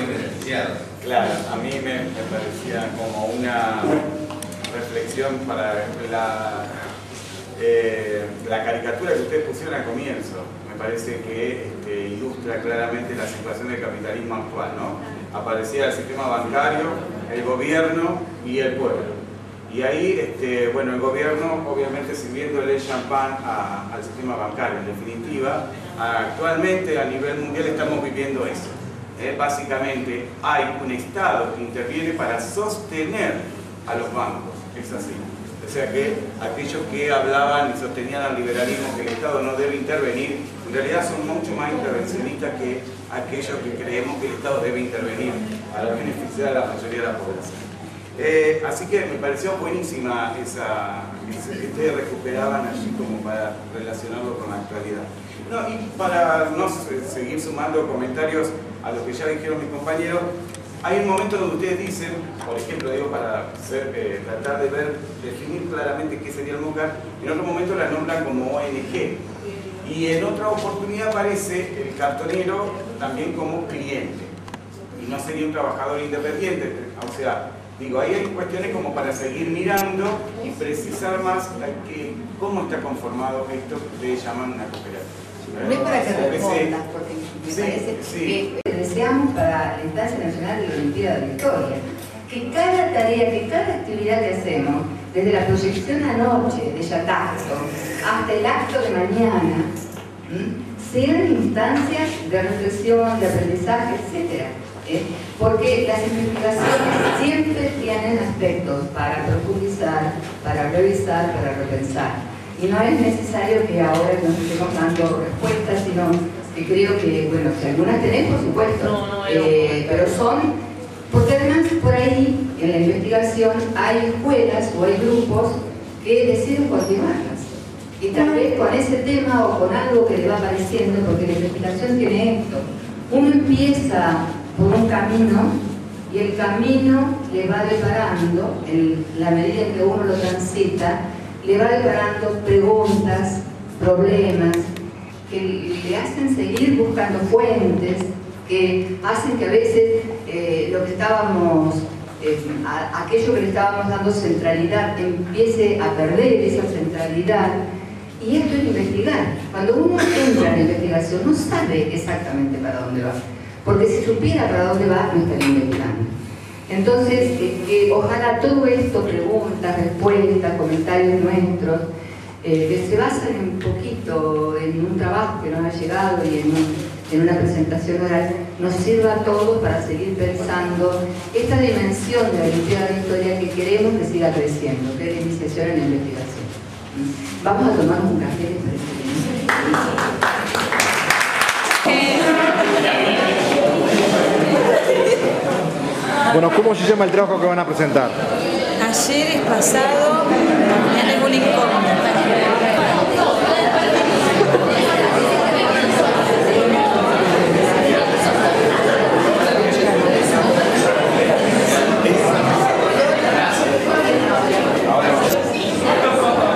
beneficiados. Claro, a mí me parecía como una reflexión para la caricatura que ustedes pusieron al comienzo. Me parece que ilustra claramente la situación del capitalismo actual, ¿no? Aparecía el sistema bancario, el gobierno y el pueblo. Y ahí, bueno, el gobierno obviamente sirviéndole champán al sistema bancario. En definitiva, actualmente a nivel mundial estamos viviendo eso. Básicamente hay un Estado que interviene para sostener a los bancos. Es así. O sea que aquellos que hablaban y sostenían al liberalismo que el Estado no debe intervenir, en realidad son mucho más intervencionistas que aquellos que creemos que el Estado debe intervenir para beneficiar a la mayoría de la población. Así que me pareció buenísima esa que ustedes recuperaban allí como para relacionarlo con la actualidad. No, y para no seguir sumando comentarios a lo que ya dijeron mis compañeros, hay un momento donde ustedes dicen, por ejemplo, digo, para tratar de definir claramente qué sería el MOCAR, en otro momento la nombran como ONG. Y en otra oportunidad aparece el cartonero también como cliente. Y no sería un trabajador independiente. O sea, digo, ahí hay cuestiones como para seguir mirando y precisar más cómo está conformado esto que ustedes llaman una cooperativa. No es para que respondas, porque me parece que deseamos para la Instancia Nacional de la Olimpiada de la Historia que cada tarea, que cada actividad que hacemos, desde la proyección anoche de Yatazo hasta el acto de mañana, sean instancias de reflexión, de aprendizaje, etc. Porque las investigaciones siempre tienen aspectos para profundizar, para revisar, para repensar. Y no es necesario que ahora nos estemos dando respuestas, sino que creo que, bueno, si algunas tenemos, por supuesto, pero son, porque además por ahí en la investigación hay escuelas o hay grupos que deciden continuarlas. Y tal vez con ese tema o con algo que le va apareciendo, porque la investigación tiene esto. Uno empieza por un camino y el camino le va deparando, en la medida en que uno lo transita, le va deparando preguntas, problemas, que le hacen seguir buscando fuentes, que hacen que a veces lo que estábamos, aquello que le estábamos dando centralidad, empiece a perder esa centralidad. Y esto es investigar. Cuando uno entra en la investigación no sabe exactamente para dónde va, porque si supiera para dónde va, no estaría investigando. Entonces, ojalá todo esto, preguntas, respuestas, comentarios nuestros, que se basan un poquito en un trabajo que nos ha llegado y en una presentación oral, nos sirva a todos para seguir pensando esta dimensión de la Olimpiada de Historia que queremos que siga creciendo, que es la iniciación en la investigación. Vamos a tomar un café, ¿les parece? Bueno, ¿cómo se llama el trabajo que van a presentar? Ayer es pasado, mañana es una incógnita.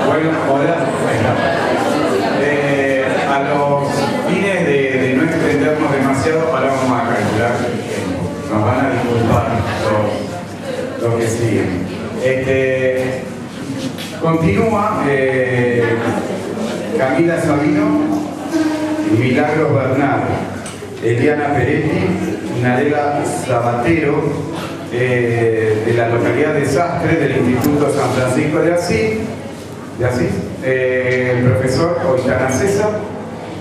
Bueno, hola. A los fines de no extendernos demasiado, ahora vamos a calcular. Nos van a disculpar lo que sigue. Continúa Camila Sabino, Milagros Bernal, Eliana Peretti, Narela Sabatero, de la localidad de Sastre, del Instituto San Francisco de Asís, el profesor Oitana César.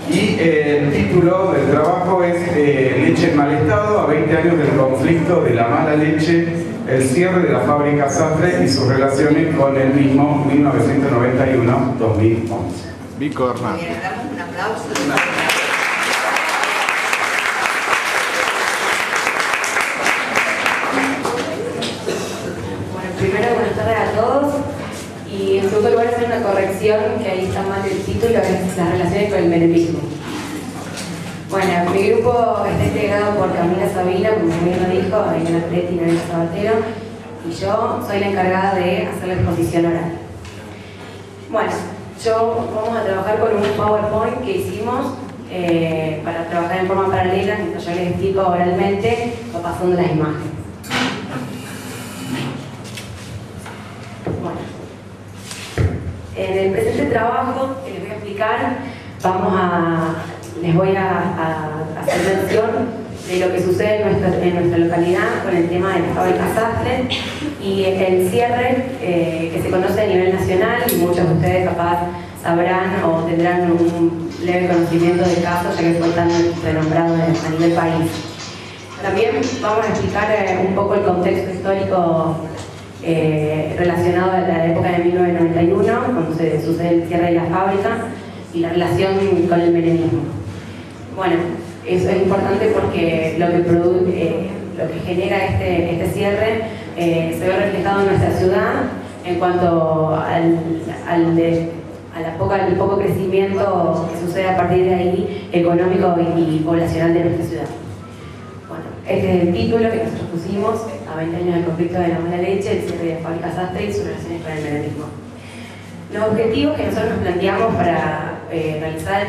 Y el título del trabajo es Leche en mal estado, a 20 años del conflicto de la mala leche, el cierre de la fábrica Sastre y sus relaciones con el mismo 1991-2011. Vico Hernán. Bien, damos un aplauso. Bueno, primero buenas tardes a todos. Y en segundo lugar hacer una corrección, que ahí está mal el título, es las relaciones con el menemismo. Bueno, mi grupo está integrado por Camila Sabino, como bien lo dijo, Eliana Peretti y Narela Sabatero, y yo soy la encargada de hacer la exposición oral. Bueno, vamos a trabajar con un PowerPoint que hicimos para trabajar en forma paralela, mientras yo les explico oralmente, pasando las imágenes. Bueno, en el presente trabajo que les voy a explicar, les voy a hacer mención de lo que sucede en nuestra localidad con el tema de la fábrica Sastre y el cierre que se conoce a nivel nacional, y muchos de ustedes capaz sabrán o tendrán un leve conocimiento del caso, ya que fue tan renombrado a nivel país. También vamos a explicar un poco el contexto histórico relacionado a la época de 1991, cuando se sucede el cierre de la fábrica, y la relación con el menemismo. Bueno, eso es importante porque lo que genera este cierre se ve reflejado en nuestra ciudad en cuanto al poco crecimiento que sucede a partir de ahí, económico y poblacional de nuestra ciudad. Bueno, este es el título que nosotros pusimos a 20 años del conflicto de la mala leche, el cierre de la fábrica Sastre y sus relaciones con el menemismo. Los objetivos que nosotros nos planteamos para realizar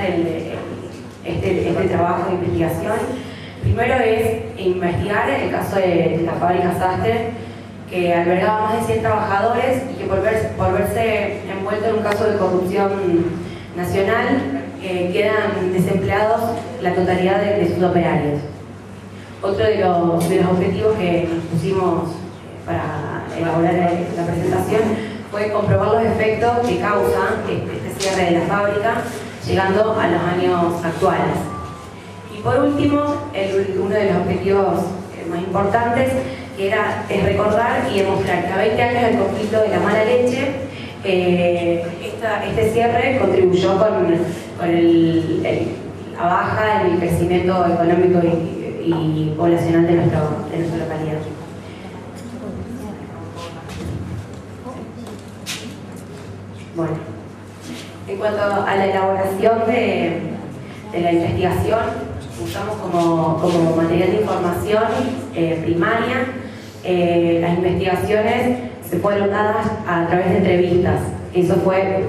este trabajo de investigación, primero es investigar el caso de la fábrica Sastre, que albergaba más de 100 trabajadores y que por verse envuelto en un caso de corrupción nacional, quedan desempleados la totalidad de sus operarios. Otro de los objetivos que nos pusimos para elaborar la presentación fue comprobar los efectos que causa este cierre de la fábrica, llegando a los años actuales. Y por último, uno de los objetivos más importantes es recordar y demostrar que a 20 años del conflicto de la mala leche, este cierre contribuyó con la baja en el crecimiento económico y poblacional de nuestra localidad. Bueno, en cuanto a la elaboración de la investigación, usamos como material de información primaria. Las investigaciones se fueron dadas a través de entrevistas. Eso fue,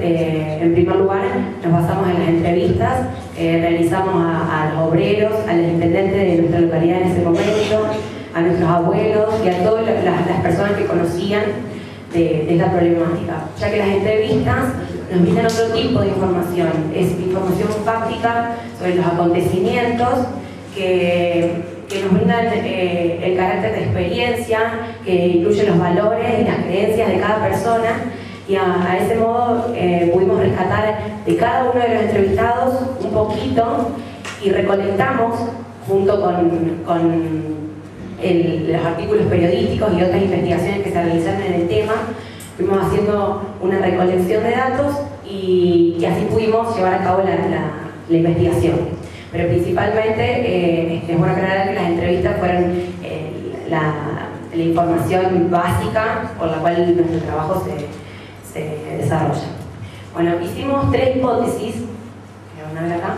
en primer lugar, nos basamos en las entrevistas, realizamos a los obreros, a los intendentes de nuestra localidad en ese momento, a nuestros abuelos y a todas las personas que conocían de esta problemática, ya que las entrevistas nos brindan otro tipo de información, es información fáctica sobre los acontecimientos que nos brindan el carácter de experiencia, que incluye los valores y las creencias de cada persona, y a ese modo pudimos rescatar de cada uno de los entrevistados un poquito y recolectamos junto con los artículos periodísticos y otras investigaciones que se realizaron en el tema. Fuimos haciendo una recolección de datos y así pudimos llevar a cabo la investigación. Pero principalmente es bueno aclarar que las entrevistas fueron la información básica por la cual nuestro trabajo se desarrolla. Bueno, hicimos 3 hipótesis, que van a ver acá,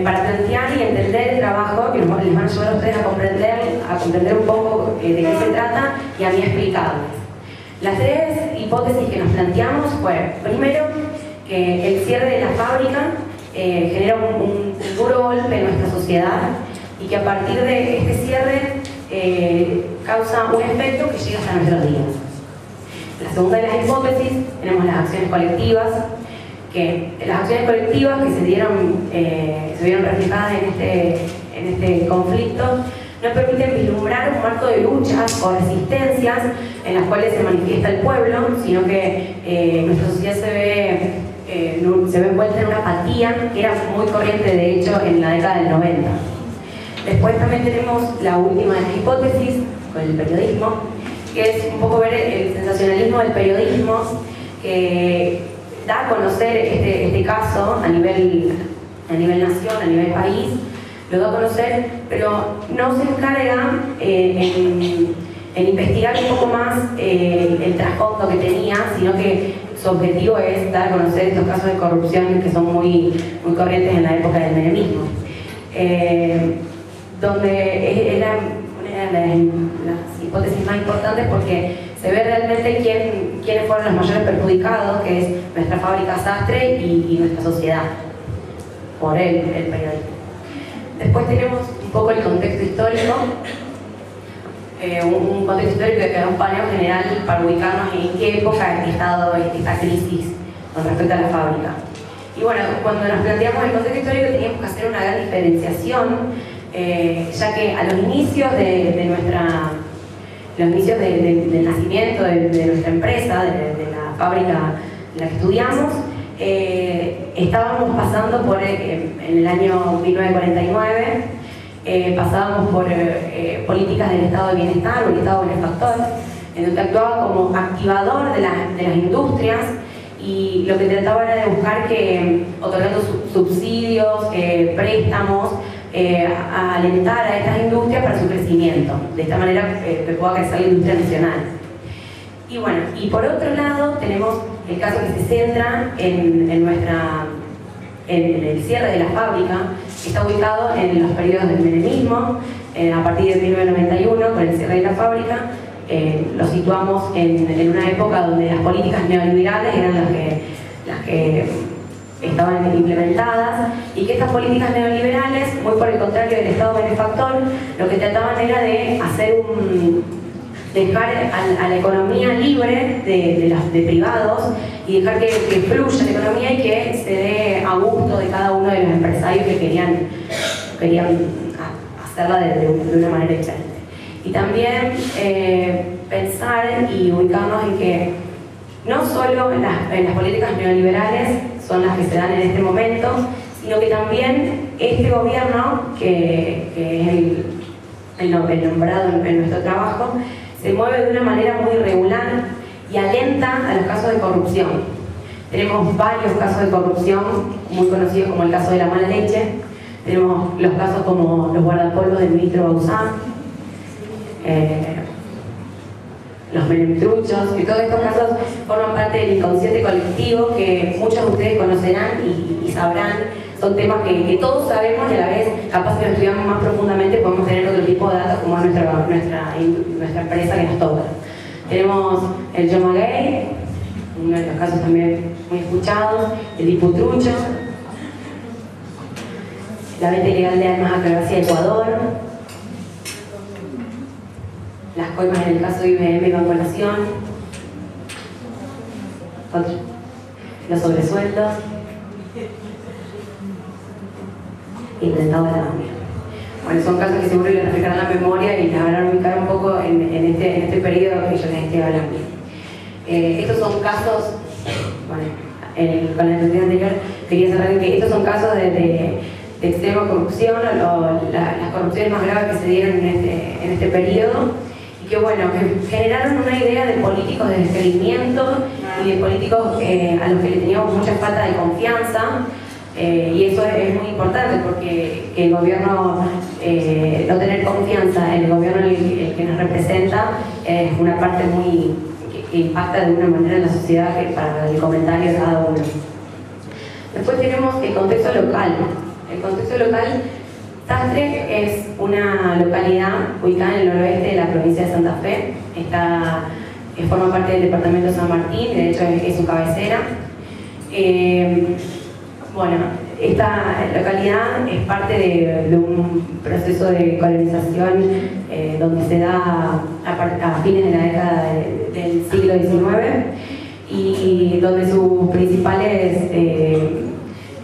para plantear y entender el trabajo que les van a ayudar a ustedes a comprender un poco de qué se trata y a mí explicarles. Las 3 hipótesis que nos planteamos fue, primero, que el cierre de la fábrica genera un duro golpe en nuestra sociedad y que a partir de este cierre causa un efecto que llega hasta nuestros días. La segunda de las hipótesis, tenemos las acciones colectivas, que las acciones colectivas que se vieron reflejadas en este conflicto nos permiten vislumbrar un marco de luchas o resistencias en las cuales se manifiesta el pueblo, sino que nuestra sociedad se ve envuelta en una apatía que era muy corriente, de hecho, en la década del 90. Después también tenemos la última de las hipótesis, con el periodismo, que es un poco ver el sensacionalismo del periodismo, que da a conocer este caso a nivel nación, a nivel país, lo da a conocer, pero no se encarga en investigar un poco más el trasfondo que tenía, sino que su objetivo es dar a conocer estos casos de corrupción que son muy corrientes en la época del menemismo. Donde era una de las hipótesis más importantes porque se ve realmente quiénes fueron los mayores perjudicados, que es nuestra fábrica Sastre y nuestra sociedad, por el periodismo. Después tenemos un poco el contexto histórico, un contexto histórico que da un paneo general para ubicarnos en qué época ha estado esta crisis con respecto a la fábrica. Y bueno, cuando nos planteamos el contexto histórico teníamos que hacer una gran diferenciación, ya que a los inicios del nacimiento de nuestra empresa, de la fábrica en la que estudiamos, estábamos pasando por, en el año 1949, pasábamos por políticas del estado de bienestar o el estado benefactor, en donde actuaba como activador de las industrias, y lo que trataba era de buscar que, otorgando subsidios, préstamos, a alentar a estas industrias para su crecimiento, de esta manera que pueda crecer la industria nacional. Y bueno, y por otro lado tenemos el caso que se centra en el cierre de la fábrica, que está ubicado en los periodos del menemismo, a partir de 1991, con el cierre de la fábrica. Lo situamos en una época donde las políticas neoliberales eran las que estaban implementadas, y que estas políticas neoliberales, muy por el contrario del Estado benefactor, lo que trataban era de dejar a la economía libre de privados, y dejar que fluya la economía y que se dé a gusto de cada uno de los empresarios que querían hacerla de una manera diferente. Y también pensar y ubicarnos en que no solo en las políticas neoliberales son las que se dan en este momento, sino que también este gobierno, que es el nombrado en nuestro trabajo, se mueve de una manera muy irregular y alenta a los casos de corrupción. Tenemos varios casos de corrupción muy conocidos, como el caso de la mala leche. Tenemos los casos como los guardapolvos del ministro Bauzá, los menemtruchos, y todos estos casos forman parte del inconsciente colectivo que muchos de ustedes conocerán y sabrán. Son temas que todos sabemos, y a la vez, capaz que lo estudiamos más profundamente, podemos tener otro tipo de datos, como es nuestra empresa que nos toca. Tenemos el Yo Maguey, uno de los casos también muy escuchados, el Diputrucho, la venta ilegal de armas a Croacia y Ecuador, las coimas en el caso de IBM y Banco Nación, los sobresueldos y el tentado de la mafia. Bueno, son casos que seguro les reflejarán la memoria y les habrán ubicado un poco en este periodo que yo les estoy hablando. Estos son casos, bueno, con la introducción anterior quería cerrar en que estos son casos de extrema corrupción, o las corrupciones más graves que se dieron en este periodo, y que bueno, que generaron una idea de políticos de descreimiento y de políticos a los que le teníamos mucha falta de confianza. Y eso es muy importante, porque el gobierno, no tener confianza en el gobierno el que nos representa, es una parte que impacta de una manera en la sociedad, que para el comentario de cada uno. Después tenemos el contexto local. El contexto local, Sastre es una localidad ubicada en el noroeste de la provincia de Santa Fe. Forma parte del departamento de San Martín, de hecho es su cabecera. Bueno, esta localidad es parte de un proceso de colonización donde se da a fines de la década del siglo XIX, y donde sus principales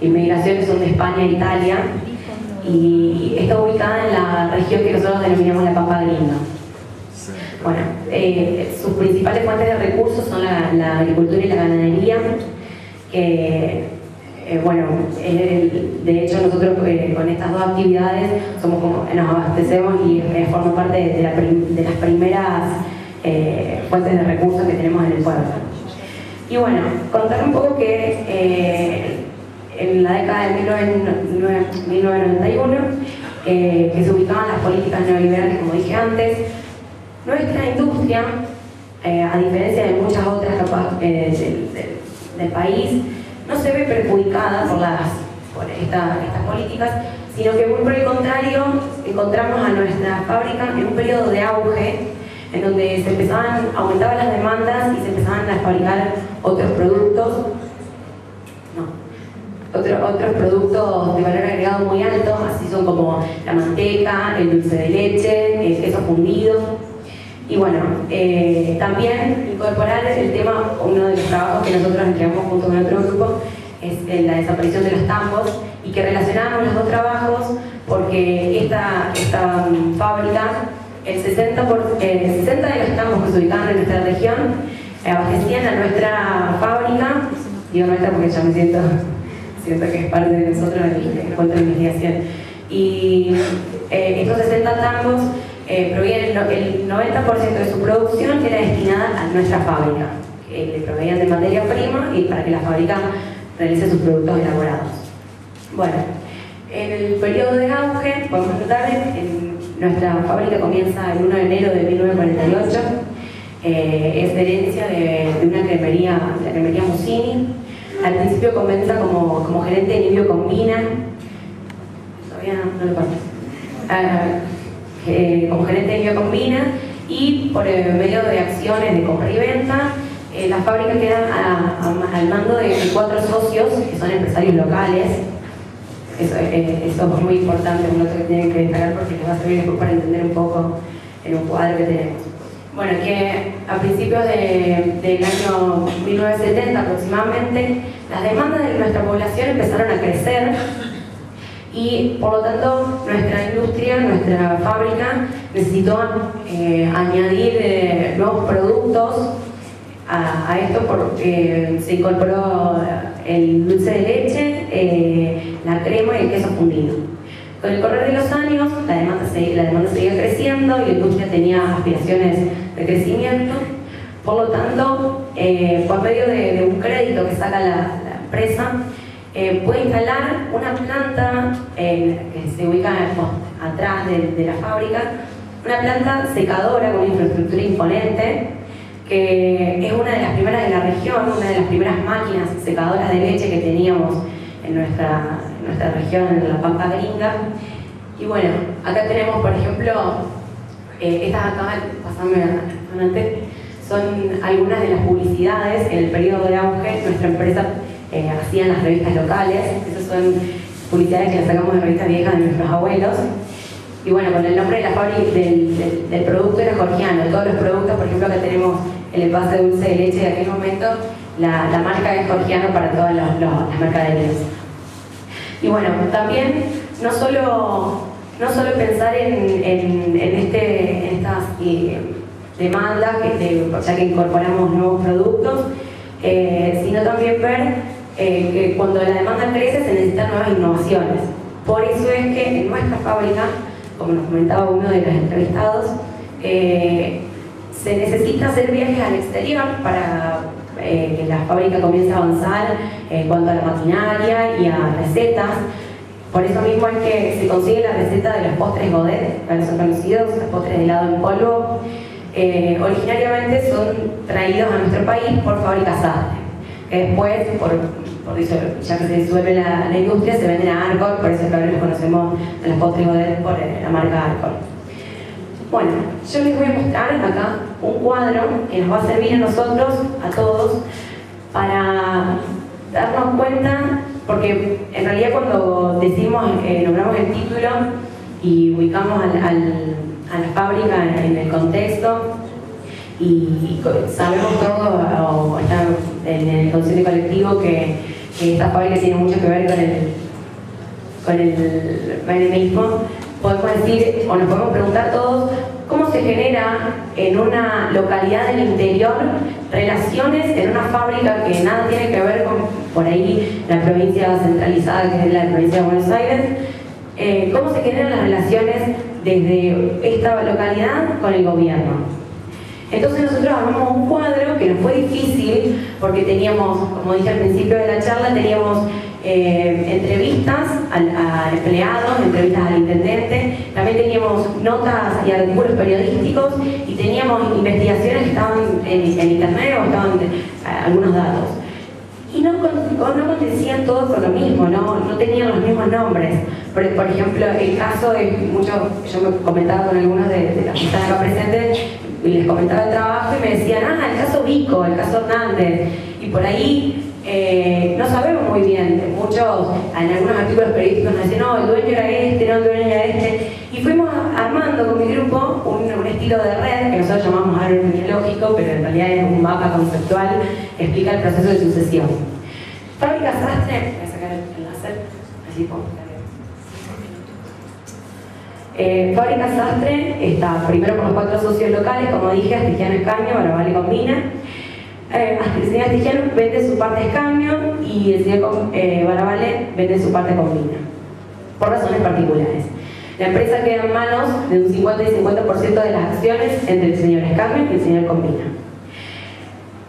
inmigraciones son de España e Italia, y está ubicada en la región que nosotros denominamos la Pampa Gringa. Bueno, sus principales fuentes de recursos son la agricultura y la ganadería, que bueno, de hecho nosotros con estas dos actividades nos abastecemos y forma parte de las primeras fuentes de recursos que tenemos en el pueblo. Y bueno, contar un poco que en la década de 1991, que se ubicaban las políticas neoliberales, como dije antes, nuestra industria, a diferencia de muchas otras del país, no se ve perjudicada por estas políticas, sino que muy por el contrario, encontramos a nuestra fábrica en un periodo de auge, en donde aumentaban las demandas y se empezaban a fabricar otros productos. otros productos de valor agregado muy alto, así son como la manteca, el dulce de leche, el queso fundido. Y bueno, también incorporar el tema, uno de los trabajos que nosotros entregamos junto con otro grupo, es la desaparición de los tambos, y que relacionamos los dos trabajos porque esta fábrica, el 60 de los tambos que se ubicaban en nuestra región abastecían a nuestra fábrica, digo nuestra porque ya me siento que es parte de nosotros el cuento de investigación. Y estos 60 tambos provienen, el 90% de su producción era destinada a nuestra fábrica. Le proveían de materia prima y para que la fábrica realice sus productos elaborados. Bueno, en el periodo de auge, podemos notar, nuestra fábrica comienza el 1 de enero de 1948. Es herencia de una cremería, la cremería Musini. Al principio comienza como gerente de Nibio Combina. Todavía no lo conozco. Como gerente de Nibio Combina, y por medio de acciones de compra y venta, la fábrica queda al mando de 4 socios que son empresarios locales. Eso es muy importante, uno que tienen que destacar porque les va a servir después para entender un poco en un cuadro que tenemos. Bueno, que a principios del año 1970 aproximadamente, las demandas de nuestra población empezaron a crecer y por lo tanto nuestra industria, nuestra fábrica necesitó añadir nuevos productos a esto, porque se incorporó el dulce de leche, la crema y el queso fundido. Con el correr de los años, la demanda seguía creciendo y la industria tenía aspiraciones de crecimiento. Por lo tanto, por medio de un crédito que saca la empresa, puede instalar una planta que se ubica atrás de la fábrica, una planta secadora con una infraestructura imponente, que es una de las primeras de la región, una de las primeras máquinas secadoras de leche que teníamos en nuestra región, en la Pampa Gringa. Y bueno, acá tenemos, por ejemplo, estas acá, pasame adelante, son algunas de las publicidades. En el periodo de auge, nuestra empresa hacía en las revistas locales. Esas son publicidades que las sacamos de revistas viejas de nuestros abuelos. Y bueno, con el nombre de la fábrica del producto era georgiano. Todos los productos, por ejemplo, acá tenemos el envase de dulce de leche de aquel momento, la marca es georgiano para todas las mercaderías. Y bueno, también no solo pensar en estas demandas, ya que incorporamos nuevos productos, sino también ver que cuando la demanda crece se necesitan nuevas innovaciones. Por eso es que en nuestra fábrica, como nos comentaba uno de los entrevistados, se necesita hacer viajes al exterior para que la fábrica comience a avanzar en cuanto a la maquinaria y a recetas. Por eso mismo es que se consigue la receta de los postres Godet, que son conocidos, los postres de helado en polvo. Originariamente son traídos a nuestro país por fábricas Sastre, que después, ya que se disuelve la industria, se venden a Arcor, por eso es que ahora los conocemos a los postres Godet por la marca Arcor. Bueno, yo les voy a mostrar acá un cuadro que nos va a servir a nosotros, a todos, para darnos cuenta, porque en realidad cuando nombramos el título y ubicamos a la fábrica en el contexto, y sabemos todo, o está en el consciente colectivo, que esta fábrica tiene mucho que ver con el menemismo, podemos decir, o nos podemos preguntar todos, ¿cómo se genera en una localidad del interior relaciones en una fábrica que nada tiene que ver con, por ahí, la provincia centralizada, que es la provincia de Buenos Aires? ¿Cómo se generan las relaciones desde esta localidad con el gobierno? Entonces nosotros armamos un cuadro que nos fue difícil porque teníamos, como dije al principio de la charla, teníamos entrevistas a empleados, entrevistas al intendente, también teníamos notas y artículos periodísticos y teníamos investigaciones que estaban en internet o estaban algunos datos. Y no acontecían todos con lo mismo, no tenían los mismos nombres. Por ejemplo, el caso de yo me comentaba con algunos de las que están acá presentes y les comentaba el trabajo y me decían, el caso Vico, el caso Hernández. Y por ahí no sabemos muy bien. Muchos, en algunos artículos periodísticos nos decían, no, el dueño era este, no, el dueño era este. Y fuimos armando con mi grupo un estilo de red que nosotros llamamos árbol genealógico, pero en realidad es un mapa conceptual que explica el proceso de sucesión. Fábrica Sastre, voy a sacar el láser, así puedo Fábrica Sastre está primero por los 4 socios locales, como dije, Astigiano Escaño, Barabale Combina. El señor Astigiano vende su parte Escaño y el señor Barabale vende su parte Combina, por razones particulares. La empresa queda en manos de un 50 y 50% de las acciones entre el señor Escaño y el señor Combina.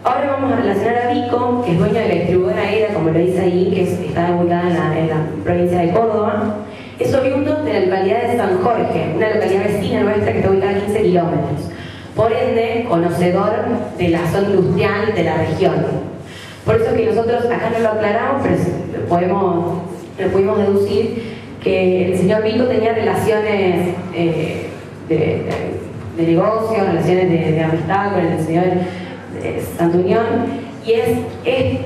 Ahora vamos a relacionar a Vico, que es dueña de la distribuidora EDA, como lo dice ahí, que está ubicada en la provincia de Córdoba. Es oriundo de la localidad de San Jorge, una localidad vecina nuestra que está ubicada a 15 kilómetros. Por ende, conocedor de la zona industrial de la región. Por eso que nosotros acá no lo aclaramos, pero lo pudimos deducir que el señor Vico tenía relaciones de negocio, relaciones de amistad con el señor Santunión, y es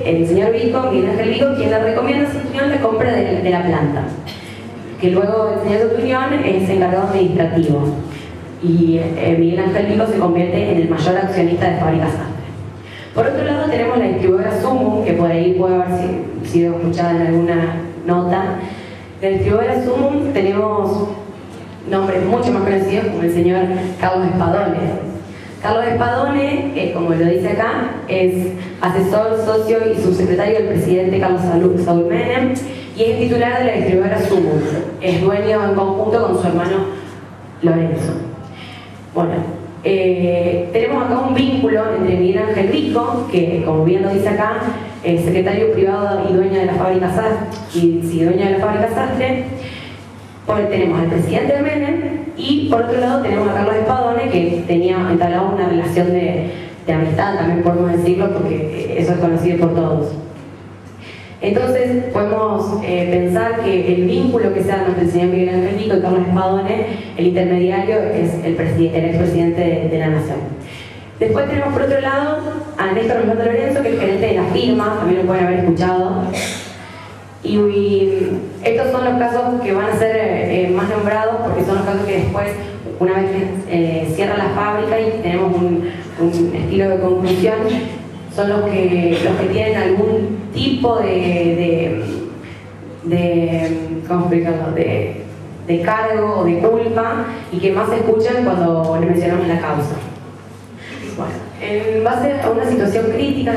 el señor Vico, Miguel Ángel Vico, quien le recomienda a Santunión la compra de la planta, que luego el señor Santunión es encargado administrativo y Miguel Ángel Vico se convierte en el mayor accionista de Fábrica Sastre. Por otro lado tenemos la distribuidora Sumum, que por ahí puede haber sido escuchada en alguna nota. De la distribuidora Sumum tenemos nombres mucho más conocidos, como el señor Carlos Espadone. Carlos Espadone, como lo dice acá, es asesor, socio y subsecretario del presidente Carlos Saúl Menem y es titular de la distribuidora Sumum. Es dueño en conjunto con su hermano Lorenzo. Bueno, tenemos acá un vínculo entre Miguel Ángel Vico, que como bien lo dice acá, es secretario privado y dueño de la fábrica Sastre. Tenemos al presidente de Menem y por otro lado tenemos a Carlos Espadone, que tenía entablado una relación de amistad, también podemos decirlo, porque eso es conocido por todos. Entonces podemos pensar que el vínculo que se da entre el señor Miguel Ángel Vico y Carlos Espadone, el intermediario es el expresidente de la Nación. Después tenemos por otro lado a Néstor Osvaldo Lorenzo, que es gerente de la firma, también lo pueden haber escuchado. Y estos son los casos que van a ser más nombrados, porque son los casos que después, una vez que cierra la fábrica y tenemos un estilo de conclusión, son los que tienen algún tipo ¿cómo explicarlo? de cargo o de culpa y que más se escuchan cuando le mencionamos la causa. Bueno, en base a una situación crítica,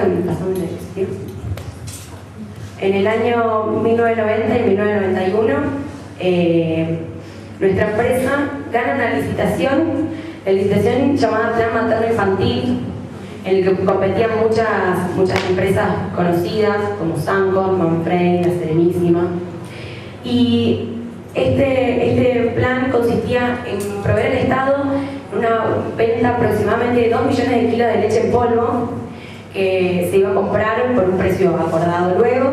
en el año 1990 y 1991, nuestra empresa gana una licitación llamada Plan Materno Infantil, en el que competían muchas empresas conocidas como Sancor, Manfrey, La Serenísima. Y este plan consistía en proveer al Estado una venta aproximadamente de 2 millones de kilos de leche en polvo, que se iba a comprar por un precio acordado luego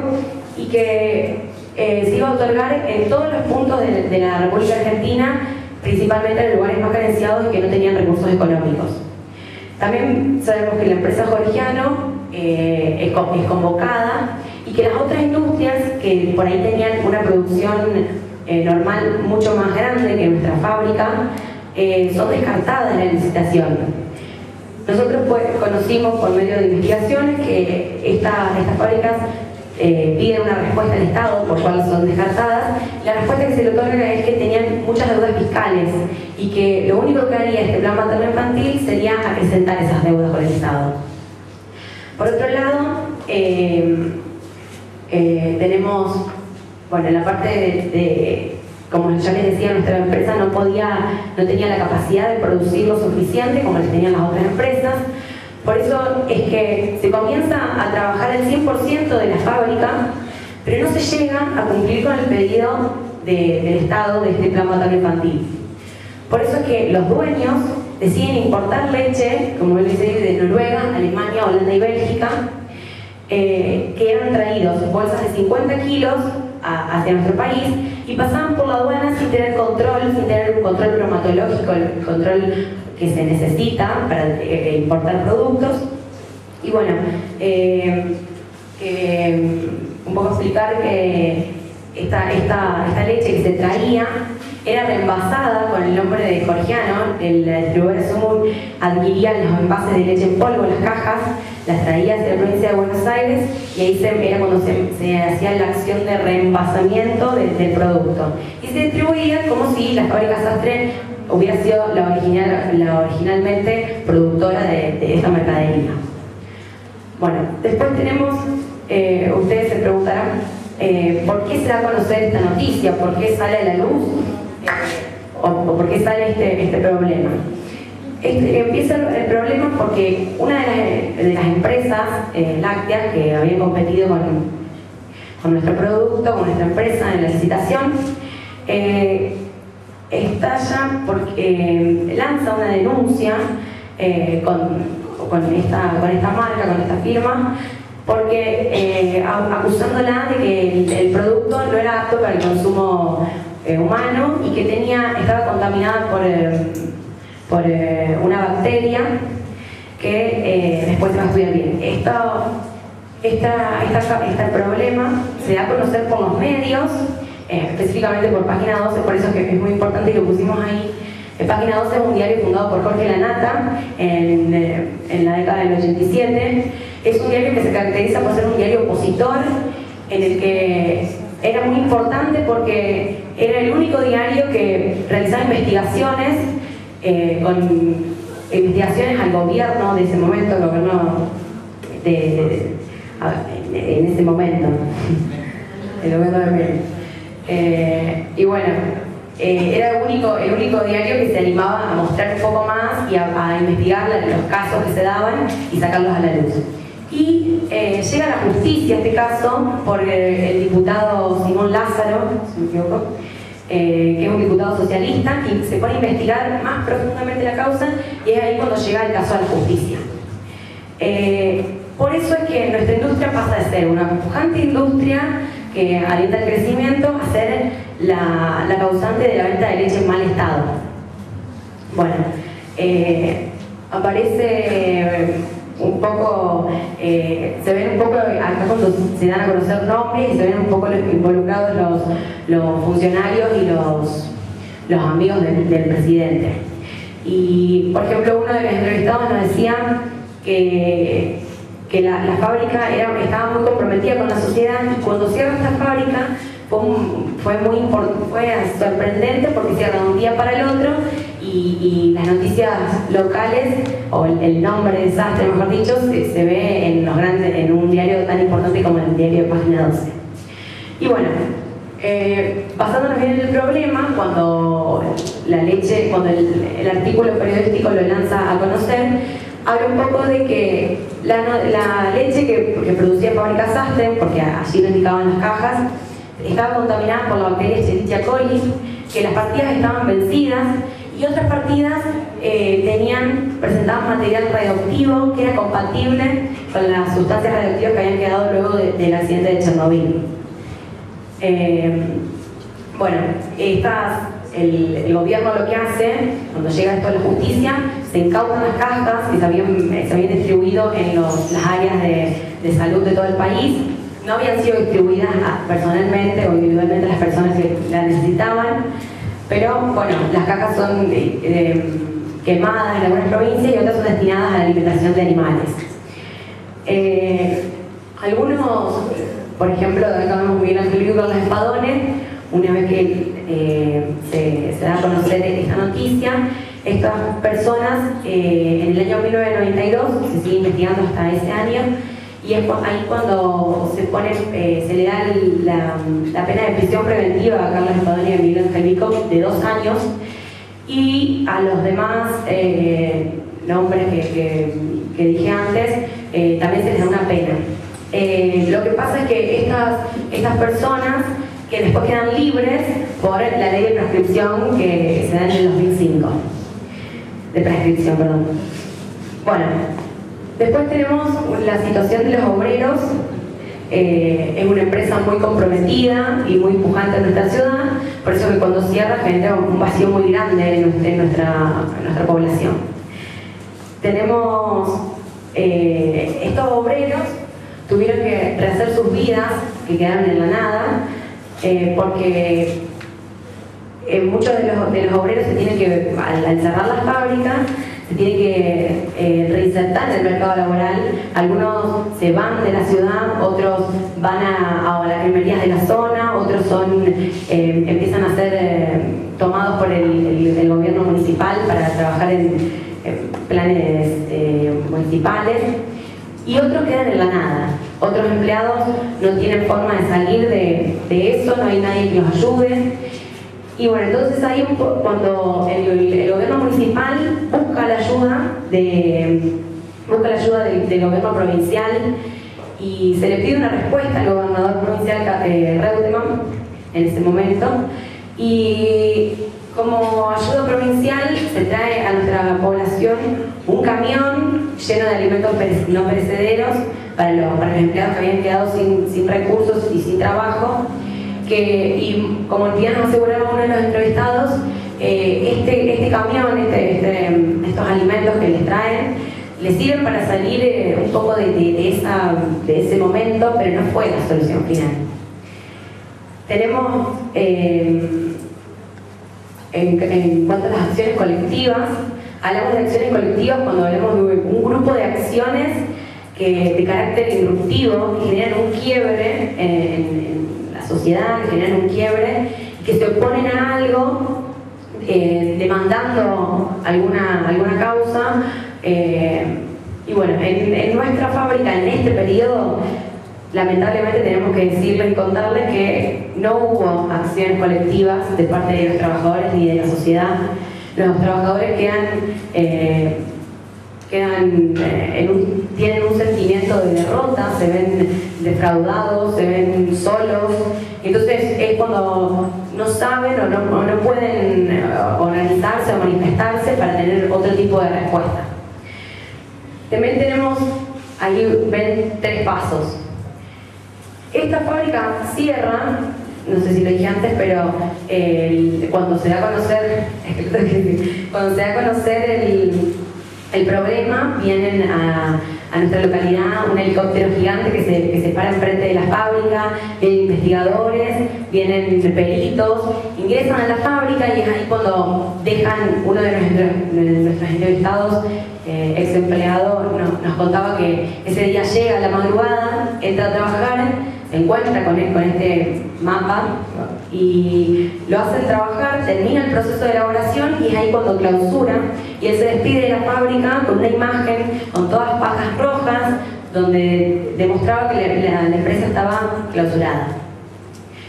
y que se iba a otorgar en todos los puntos de la República Argentina, principalmente en lugares más carenciados y que no tenían recursos económicos. También sabemos que la empresa Jorgiano es convocada y que las otras industrias que por ahí tenían una producción normal mucho más grande que nuestra fábrica son descartadas en la licitación. Nosotros conocimos por medio de investigaciones que estas fábricas piden una respuesta al Estado por cual son descartadas. La respuesta que se le otorga es que tenían muchas deudas fiscales y que lo único que haría este plan materno infantil sería acrecentar esas deudas con el Estado. Por otro lado, tenemos, bueno, la parte de como ya les decía, nuestra empresa no tenía la capacidad de producir lo suficiente como les tenían las otras empresas. Por eso es que se comienza a trabajar el 100% de la fábrica, pero no se llega a cumplir con el pedido del Estado de este plan materno infantil. Por eso es que los dueños deciden importar leche, como les decía, de Noruega, Alemania, Holanda y Bélgica, que eran traídos bolsas de 50 kilos hacia nuestro país y pasaban por la aduana sin tener un control bromatológico, el control que se necesita para importar productos. Y bueno, un poco explicar que esta leche que se traía era reenvasada con el nombre de Georgiano. El distribuidor Sumur adquiría los envases de leche en polvo, las cajas, las traía hacia la provincia de Buenos Aires y ahí era cuando se hacía la acción de reenvasamiento del producto. Y se distribuía como si la fábrica Sastre hubiera sido la originalmente productora de esta mercadería. Bueno, después tenemos, ustedes se preguntarán, ¿por qué se da a conocer esta noticia? ¿Por qué sale a la luz? ¿O por qué sale este problema? Empieza el problema porque una de las empresas lácteas que habían competido con nuestro producto, con nuestra empresa en la licitación, estalla porque lanza una denuncia con esta marca, con esta firma, porque acusándola de que el producto no era apto para el consumo humano y que estaba contaminada por una bacteria que después se va a estudiar bien. Este problema se da a conocer por los medios, específicamente por Página 12, por eso es muy importante que lo pusimos ahí. Página 12 es un diario fundado por Jorge Lanata en la década del 87. Es un diario que se caracteriza por ser un diario opositor, en el que era muy importante porque era el único diario que realizaba investigaciones al gobierno de ese momento, el gobierno en ese momento, el gobierno de Menem. Y bueno, era el único diario que se animaba a mostrar un poco más y a investigar los casos que se daban y sacarlos a la luz. Y llega a la justicia este caso por el diputado Simón Lázaro, si me equivoco, que es un diputado socialista, y se pone a investigar más profundamente la causa, y es ahí cuando llega el caso a la justicia. Por eso es que nuestra industria pasa de ser una pujante industria que alienta el crecimiento a ser la causante de la venta de leche en mal estado. Bueno, aparece un poco, se ven un poco, acá cuando se dan a conocer nombres y se ven un poco involucrados los funcionarios y los amigos del presidente. Y, por ejemplo, uno de los entrevistados nos decía que la fábrica estaba muy comprometida con la sociedad, y cuando cierra esta fábrica fue sorprendente porque cierra de un día para el otro y las noticias locales, o el nombre de Sastre, mejor dicho, se ve en un diario tan importante como el diario de Página 12. Y bueno, basándonos bien en el problema, cuando el artículo periodístico lo lanza a conocer, habla un poco de que la leche que producía Fábrica Sastre, porque allí lo indicaban las cajas, estaba contaminada por la bacteria Escherichia coli, que las partidas estaban vencidas y otras partidas presentaban material radioactivo que era compatible con las sustancias radioactivas que habían quedado luego del accidente de Chernobyl. Bueno, el gobierno lo que hace, cuando llega esto a la justicia, se incautan las cajas que se habían distribuido en las áreas de salud de todo el país. No habían sido distribuidas personalmente o individualmente a las personas que las necesitaban, pero bueno, las cajas son quemadas en algunas provincias y otras son destinadas a la alimentación de animales. Algunos, por ejemplo, acá vemos muy bien al Felipe con los espadones. Una vez que se da a conocer esta noticia, estas personas en el año 1992, se sigue investigando hasta ese año, y es ahí cuando se le da la pena de prisión preventiva a Carlos Espadoni y a Miguel Ángel Vico de 2 años, y a los demás nombres que dije antes también se les da una pena. Lo que pasa es que estas personas que después quedan libres por la ley de prescripción que se da en el 2005. De prescripción, perdón. Bueno, después tenemos la situación de los obreros. Es una empresa muy comprometida y muy pujante en nuestra ciudad, por eso que cuando cierra genera un vacío muy grande en nuestra población. Tenemos estos obreros tuvieron que rehacer sus vidas, que quedaron en la nada, porque muchos de los obreros se tienen que, al cerrar las fábricas, se tienen que reinsertar en el mercado laboral. Algunos se van de la ciudad, otros van a las enfermerías de la zona, otros empiezan a ser tomados por el gobierno municipal para trabajar en planes municipales, y otros quedan en la nada. Otros empleados no tienen forma de salir de eso, no hay nadie que los ayude. Y bueno, entonces ahí cuando el gobierno municipal busca la ayuda del gobierno provincial, y se le pide una respuesta al gobernador provincial Reutemann en ese momento, y como ayuda provincial se trae a nuestra población un camión lleno de alimentos no perecederos para los empleados que habían quedado sin recursos y sin trabajo. Y como bien nos aseguraba uno de los entrevistados, este camión, estos alimentos que les traen, les sirven para salir un poco de ese momento, pero no fue la solución final. Tenemos, en cuanto a las acciones colectivas, hablamos de acciones colectivas cuando hablamos de un grupo de acciones de carácter disruptivo, que generan un quiebre en sociedad, que generan un quiebre, que se oponen a algo, demandando alguna causa. Y bueno, en nuestra fábrica, en este periodo, lamentablemente tenemos que decirles y contarles que no hubo acciones colectivas de parte de los trabajadores ni de la sociedad. Los trabajadores tienen un sentimiento de derrota, se ven defraudados, se ven solos. Entonces es cuando no saben o no pueden organizarse o manifestarse para tener otro tipo de respuesta. También tenemos, ahí ven 3 pasos. Esta fábrica cierra, no sé si lo dije antes, pero cuando se da a conocer el problema, vienen a nuestra localidad un helicóptero gigante que se para enfrente de la fábrica, vienen investigadores, vienen peritos, ingresan a la fábrica, y es ahí cuando dejan uno de nuestros entrevistados, ex empleado, nos contaba que ese día llega a la madrugada, entra a trabajar, se encuentra con este mapa y lo hacen trabajar, termina el proceso de elaboración, y es ahí cuando clausura, y él se despide de la fábrica con una imagen con todas pajas rojas donde demostraba que la empresa estaba clausurada.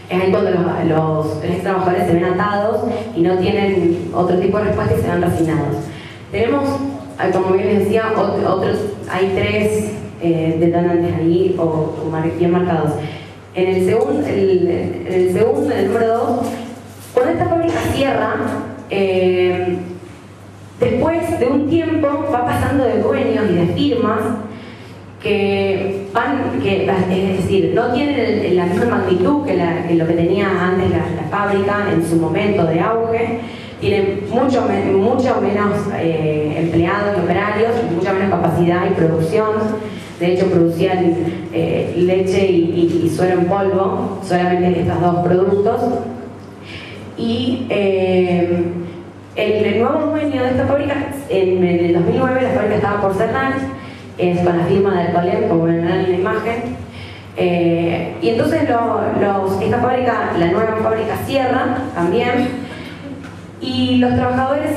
Es ahí cuando los ex trabajadores se ven atados y no tienen otro tipo de respuesta y se van resignados. Tenemos, como bien les decía, hay 3 detonantes ahí bien marcados. En el segundo, el número 2, cuando esta fábrica cierra, después de un tiempo va pasando de dueños y de firmas es decir, no tienen la misma magnitud que lo que tenía antes la fábrica en su momento de auge. Tienen mucho menos empleados y operarios, mucha menos capacidad y producción. De hecho, producían leche y suero en polvo, solamente estos 2 productos. Y el nuevo dueño de esta fábrica, en el 2009 la fábrica estaba por cerrar, con la firma del Alcolem, como ven en la imagen. Y entonces esta fábrica, la nueva fábrica, cierra también. Y los trabajadores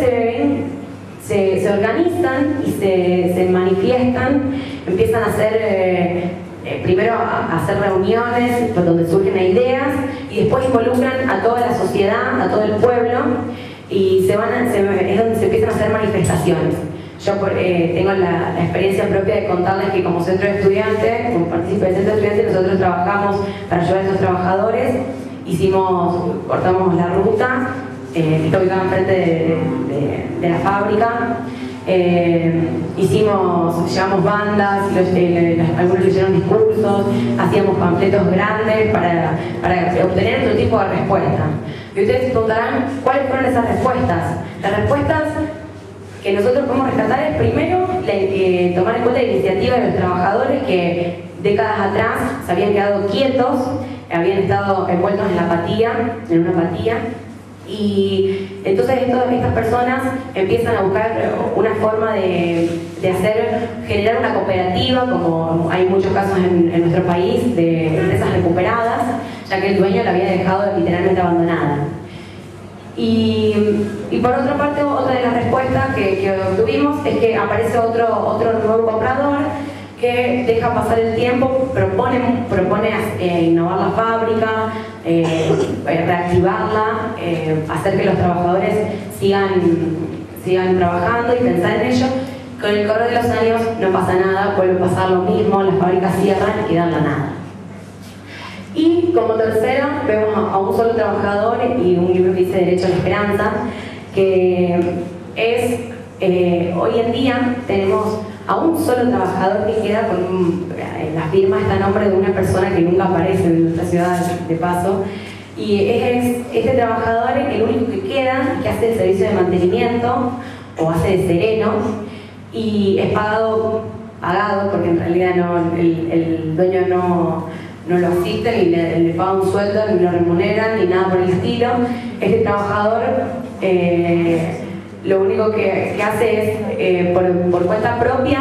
se organizan y se manifiestan, empiezan a hacer, primero a hacer reuniones donde surgen ideas, y después involucran a toda la sociedad, a todo el pueblo, y es donde se empiezan a hacer manifestaciones. Yo tengo la experiencia propia de contarles que como centro de estudiantes, como partícipe del centro de estudiantes, nosotros trabajamos para ayudar a estos trabajadores, cortamos la ruta, que está ubicada enfrente de la fábrica. Llevamos bandas, algunos leyeron discursos, hacíamos panfletos grandes para obtener otro tipo de respuesta. Y ustedes se preguntarán, ¿cuáles fueron esas respuestas? Las respuestas que nosotros podemos rescatar es, primero, tomar en cuenta la iniciativa de los trabajadores, que décadas atrás se habían quedado quietos, habían estado envueltos en la apatía, en una apatía, y entonces estas personas empiezan a buscar una forma de generar una cooperativa, como hay muchos casos en nuestro país, de empresas recuperadas, ya que el dueño la había dejado literalmente abandonada. Y por otra parte, otra de las respuestas que obtuvimos es que aparece otro nuevo comprador que deja pasar el tiempo, propone innovar la fábrica, reactivarla, hacer que los trabajadores sigan trabajando y pensar en ello. Con el correr de los años no pasa nada, vuelve a pasar lo mismo, las fábricas cierran y quedan la nada. Y como tercero vemos a un solo trabajador y un libro que dice Derecho a la Esperanza, que es, hoy en día tenemos a un solo trabajador que queda con la firma está a nombre de una persona que nunca aparece en nuestra ciudad de paso, y es este trabajador el único que queda, que hace el servicio de mantenimiento o hace de sereno, y es pagado porque en realidad el dueño no lo asiste, ni le paga un sueldo, ni lo remuneran, ni nada por el estilo. Este trabajador lo único que hace es, por cuenta propia,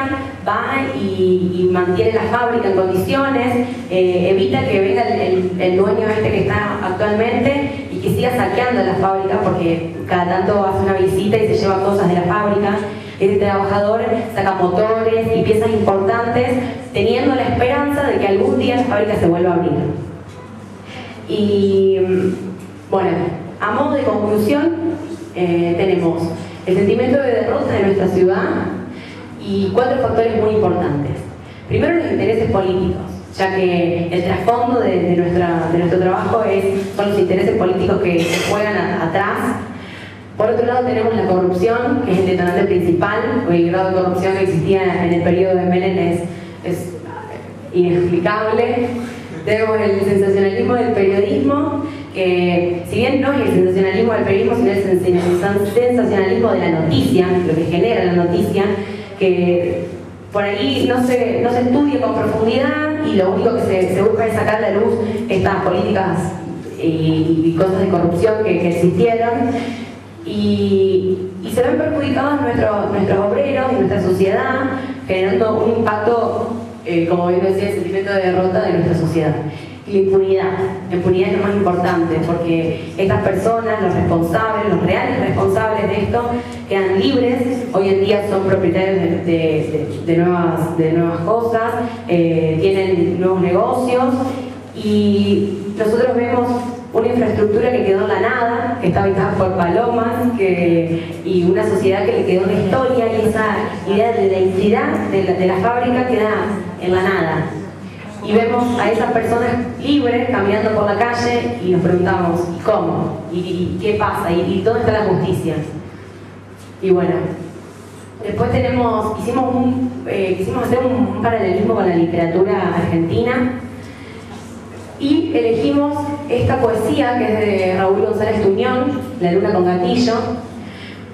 va y mantiene la fábrica en condiciones, evita que venga el dueño que está actualmente y que siga saqueando la fábrica, porque cada tanto hace una visita y se lleva cosas de la fábrica. Este trabajador saca motores y piezas importantes, teniendo la esperanza de que algún día la fábrica se vuelva a abrir. Y bueno, a modo de conclusión, tenemos el sentimiento de derrota de nuestra ciudad y 4 factores muy importantes. Primero, los intereses políticos, ya que el trasfondo de nuestro trabajo son los intereses políticos que juegan atrás. Por otro lado, tenemos la corrupción, que es el detonante principal. El grado de corrupción que existía en el periodo de Menem es inexplicable. Tenemos el sensacionalismo del periodismo, que si bien no es el sensacionalismo del periodismo, sino el sensacionalismo de la noticia, lo que genera la noticia, que por ahí no se estudia con profundidad y lo único que se busca es sacar a la luz estas políticas y cosas de corrupción que existieron. Y se ven perjudicados nuestros obreros y nuestra sociedad, generando un impacto, como bien decía, el sentimiento de derrota de nuestra sociedad. Y la impunidad es lo más importante, porque estas personas, los responsables, los reales responsables de esto, quedan libres. Hoy en día son propietarios de nuevas cosas, tienen nuevos negocios, y nosotros vemos una infraestructura que quedó en la nada, que está habitada por palomas, y una sociedad que le quedó una historia, y esa idea de la identidad de la fábrica queda en la nada. Y vemos a esas personas libres caminando por la calle y nos preguntamos, ¿y cómo? ¿Y qué pasa? ¿Y dónde está la justicia? Y bueno, después quisimos hacer un paralelismo con la literatura argentina, y elegimos esta poesía que es de Raúl González Tuñón, La luna con gatillo.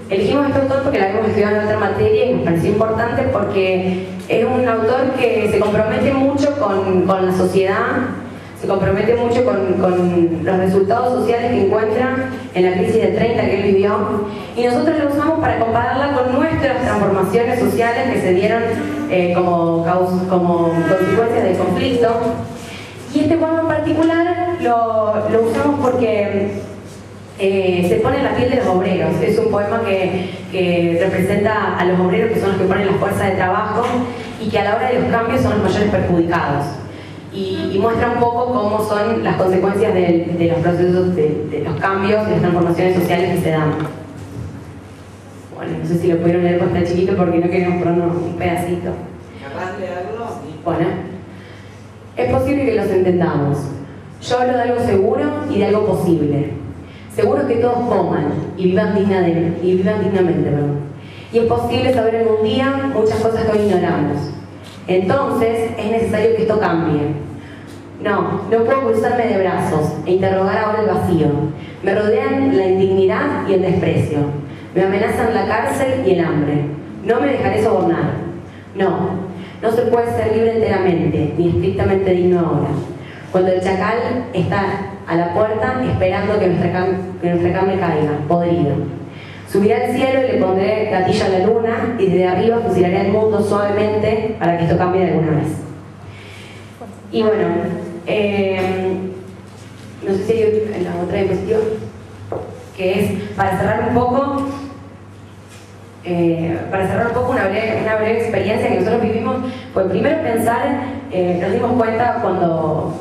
Elegimos este autor porque la habíamos estudiado en otra materia y nos pareció importante porque es un autor que se compromete mucho con la sociedad, se compromete mucho con los resultados sociales que encuentra en la crisis de 30 que él vivió, y nosotros lo usamos para compararla con nuestras transformaciones sociales que se dieron como consecuencias del conflicto. Y este poema en particular lo usamos porque se pone en la piel de los obreros. Es un poema que representa a los obreros, que son los que ponen la fuerza de trabajo y que a la hora de los cambios son los mayores perjudicados. Y muestra un poco cómo son las consecuencias de los procesos, de los cambios y las transformaciones sociales que se dan. Bueno, no sé si lo pudieron leer cuando está chiquito porque no queremos ponernos un pedacito. ¿Capaz de leerlo? Bueno. Es posible que los entendamos. Yo hablo de algo seguro y de algo posible. Seguro que todos coman y vivan dignamente. Y es posible saber en un día muchas cosas que hoy ignoramos. Entonces es necesario que esto cambie. No puedo cruzarme de brazos e interrogar ahora el vacío. Me rodean la indignidad y el desprecio. Me amenazan la cárcel y el hambre. No me dejaré sobornar. no se puede ser libre enteramente, ni estrictamente digno ahora. Cuando el chacal está a la puerta esperando que nuestra carne caiga, podrida. Subiré al cielo y le pondré gatillo a la luna y desde arriba fusilaré al mundo suavemente para que esto cambie de alguna vez. Y bueno, no sé si hay en la otra diapositiva, que es para cerrar un poco una breve experiencia que nosotros vivimos. Pues primero pensar, nos dimos cuenta cuando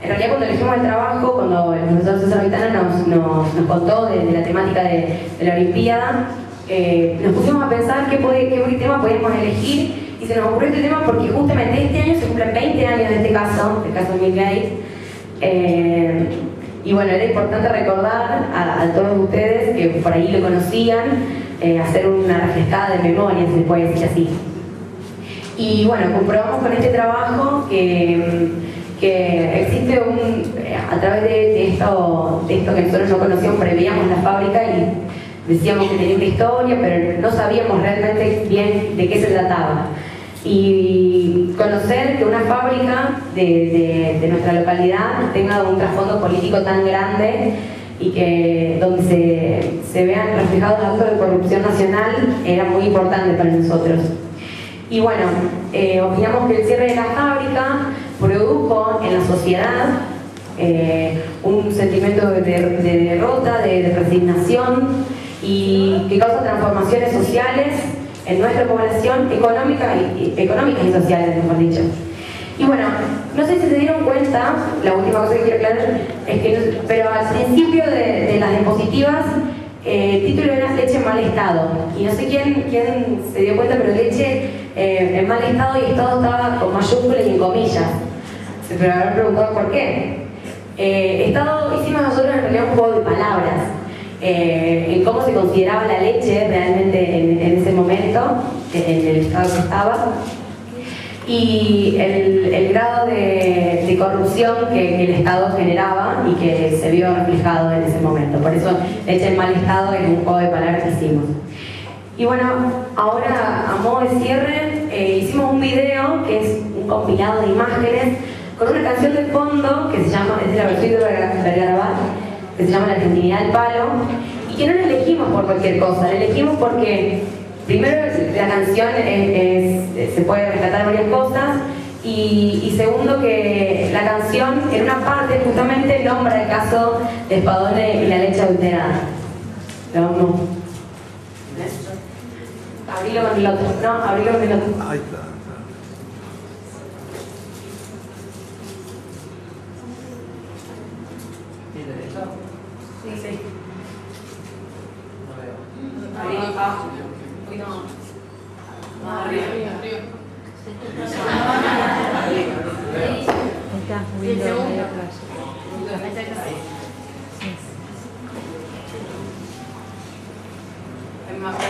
elegimos el trabajo, cuando el profesor César Vitana nos contó de la temática de la Olimpiada, nos pusimos a pensar qué tema podíamos elegir, y se nos ocurrió este tema porque justamente este año se cumplen 20 años de este caso, del caso de Bill Gates. Y bueno, era importante recordar a todos ustedes que por ahí lo conocían, hacer una refrescada de memoria, si se puede decir así. Y bueno, comprobamos con este trabajo que existe a través de esto que nosotros no conocíamos, preveíamos la fábrica y decíamos que tenía una historia, pero no sabíamos realmente bien de qué se trataba. Y conocer que una fábrica de nuestra localidad tenga un trasfondo político tan grande y que donde se vean reflejados actos de corrupción nacional era muy importante para nosotros. Y bueno, opinamos que el cierre de la fábrica produjo en la sociedad un sentimiento de derrota, de resignación, y que causa transformaciones sociales en nuestra población, económicas y sociales, mejor dicho. Y bueno, no sé si se dieron cuenta, la última cosa que quiero aclarar es que, pero al principio de las diapositivas, el título era leche en mal estado. Y no sé quién se dio cuenta, pero leche en mal estado, y estado estaba con mayúsculas y en comillas. Se habrán preguntado por qué. Estado hicimos nosotros en realidad un juego de palabras. En cómo se consideraba la leche realmente en ese momento, en el estado que estaba, y el grado de corrupción que el Estado generaba y que se vio reflejado en ese momento. Por eso leche en mal estado es un juego de palabras que hicimos. Y bueno, ahora a modo de cierre, hicimos un video que es un compilado de imágenes con una canción de fondo que se llama, es de la versión de Vergarabat, que se llama La Argentinidad del Palo, y que no la elegimos por cualquier cosa, la elegimos porque primero la canción se puede rescatar varias cosas, y segundo que la canción en una parte justamente nombra el caso de Spadone y la leche adulterada. Lo vamos. Abrilo con el otro. No, abrilo con el otro. Ahí está. Sí, sí. Arriba. Uy, no. No, arriba. Está moviendo medio atrás. La marcha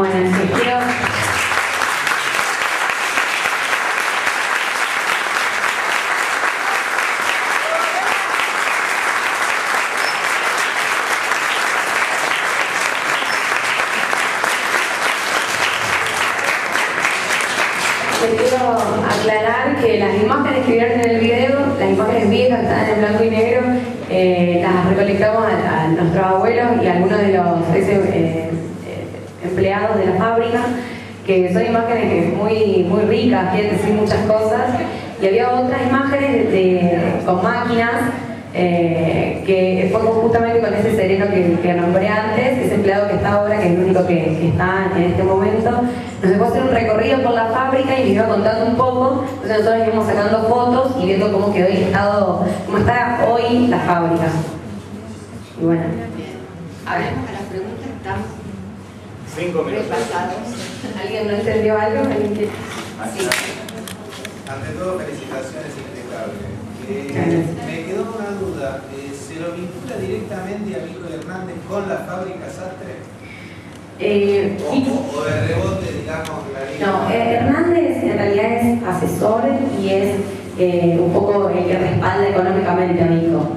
Bueno, quiero... Quiero aclarar que las imágenes que vieron en el video, las imágenes viejas están en blanco y negro, las recolectamos a nuestros abuelos y a algunos de los empleados de la fábrica, que son imágenes muy ricas, quieren decir muchas cosas, y había otras imágenes con máquinas, que fue justamente con ese sereno que nombré antes, ese empleado que está ahora, que es el único que está en este momento, nos dejó hacer un recorrido por la fábrica y nos iba contando un poco. Entonces nosotros íbamos sacando fotos y viendo cómo quedó el estado, cómo está hoy la fábrica. Y bueno, Hablemos a las preguntas, estamos 5 minutos. repasados. ¿Alguien no entendió algo? Sí. Ante todo, felicitaciones impecables. Me quedó una duda. ¿Se lo vincula directamente a Mico Hernández con la fábrica Sastre? ¿O de rebote, digamos, la No, Hernández en realidad es asesor y es un poco el que respalda económicamente a Mico.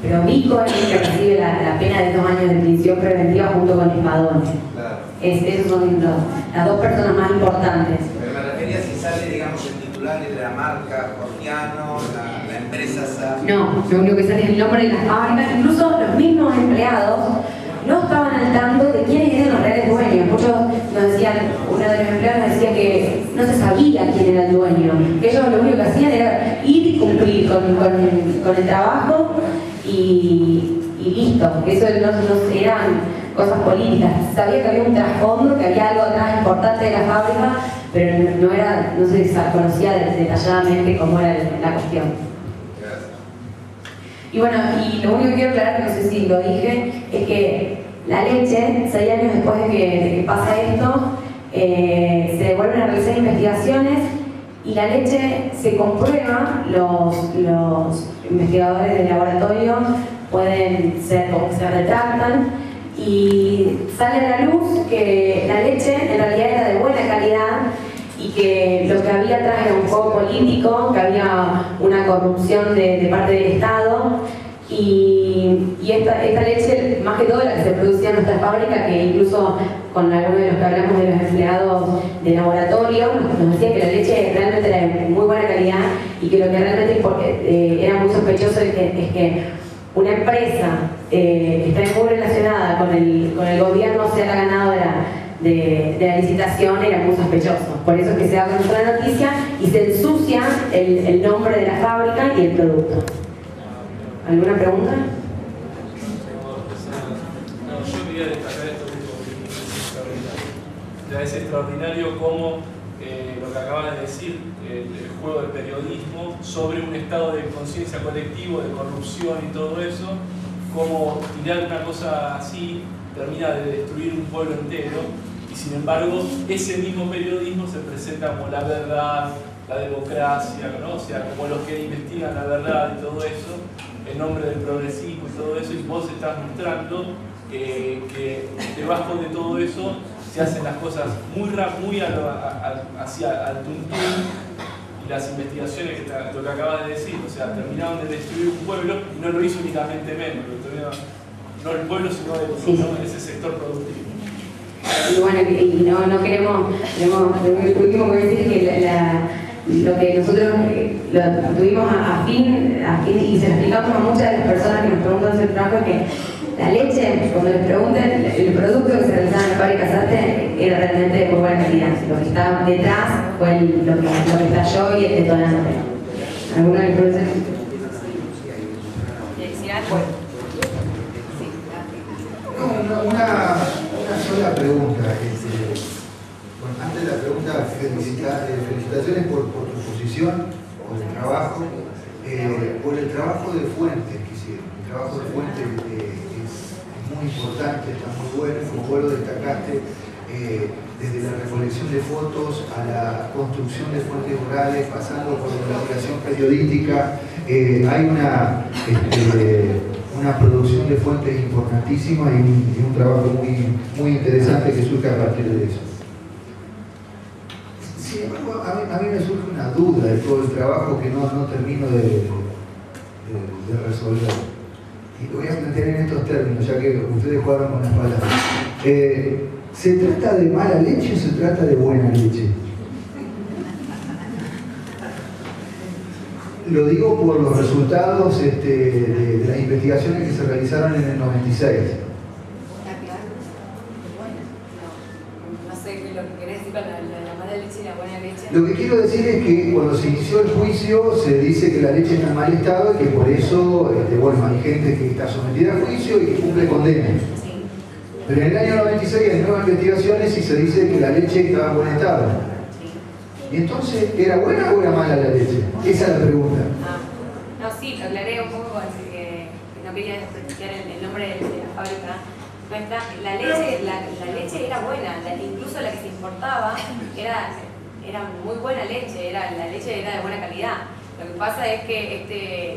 Pero Mico es el que recibe la pena de 2 años de prisión preventiva junto con Espadón. Claro. Esos son las dos personas más importantes. Pero me refería si sale, digamos, el titular de la marca Jorgiano, la empresa Sastre. No, lo único que sale es el nombre de la fábrica. Incluso los mismos empleados no estaban al tanto de quiénes eran los reales dueños. Muchos nos decían, uno de los empleados nos decía que no se sabía quién era el dueño. Que ellos lo único que hacían era ir y cumplir con el trabajo y listo. Eso no eran cosas políticas. Sabía que había un trasfondo, que había algo atrás importante de la fábrica, pero no se conocía detalladamente cómo era la cuestión. Y bueno, y lo único que quiero aclarar, no sé si lo dije, es que la leche, 6 años después de que pasa esto, se vuelven a realizar investigaciones y la leche se comprueba, los investigadores del laboratorio pueden ser como que se retractan y sale a la luz que la leche en realidad era de buena calidad y que lo que había atrás era un juego político, que había una corrupción de parte del Estado y esta leche, más que todo la que se producía en nuestra fábrica, que incluso con algunos de los que hablamos de los empleados de laboratorio, nos decían que la leche realmente era de muy buena calidad y que lo que realmente era muy sospechoso es que una empresa que está muy relacionada con el gobierno sea la ganadora de la licitación, era muy sospechoso. Por eso es que se da con otra noticia y se ensucia el nombre de la fábrica y el producto. ¿Alguna pregunta? No, yo quería destacar esto que ya es extraordinario cómo lo que acabas de decir, el juego del periodismo sobre un estado de conciencia colectivo, de corrupción y todo eso, cómo tirar una cosa así termina de destruir un pueblo entero y sin embargo ese mismo periodismo se presenta como la verdad, la democracia, ¿no? O sea, como los que investigan la verdad y todo eso, en nombre del progresismo y todo eso, y vos estás mostrando que debajo de todo eso se hacen las cosas muy hacia al tuntún y las investigaciones, lo que acabas de decir, o sea, terminaron de destruir un pueblo y no lo hizo únicamente menos, no el pueblo sino ese sector productivo. Y bueno, y no queremos, lo último que voy a decir es que lo que nosotros lo tuvimos a fin y se lo explicamos a muchas de las personas que nos preguntan sobre el trabajo, es que la leche, cuando les pregunten, el producto que se realizaba en la fábrica Sastre era realmente de muy buena calidad. Lo que estaba detrás fue lo que estalló y el detonante. ¿Alguna de las preguntas? Una sola pregunta. Antes de la pregunta, felicitaciones por tu posición, por el trabajo, por el trabajo de Fuentes que hicieron. El trabajo de Fuentes es muy importante, está muy bueno, como vos lo destacaste, desde la recolección de fotos a la construcción de fuentes orales, pasando por la elaboración periodística. Hay una producción de fuentes importantísima y un trabajo muy interesante que surge a partir de eso. Sin embargo, a mí me surge una duda de todo el trabajo que no termino de resolver. Y lo voy a mantener en estos términos, ya que ustedes jugaron con las palabras. ¿Se trata de mala leche o se trata de buena leche? Lo digo por los resultados de las investigaciones que se realizaron en el 96. No sé qué es lo que querés decir con la mala leche y la buena leche. Lo que quiero decir es que cuando se inició el juicio se dice que la leche está en mal estado y que por eso bueno, hay gente que está sometida a juicio y que cumple condena. Sí. Pero en el año 96 hay nuevas investigaciones y se dice que la leche estaba en buen estado. ¿Y entonces era buena o era mala la leche? Esa es la pregunta. No, sí, lo aclaré un poco con que no quería desprestigiar el nombre de la fábrica. La leche era buena, incluso la que se importaba era muy buena leche, la leche era de buena calidad. Lo que pasa es que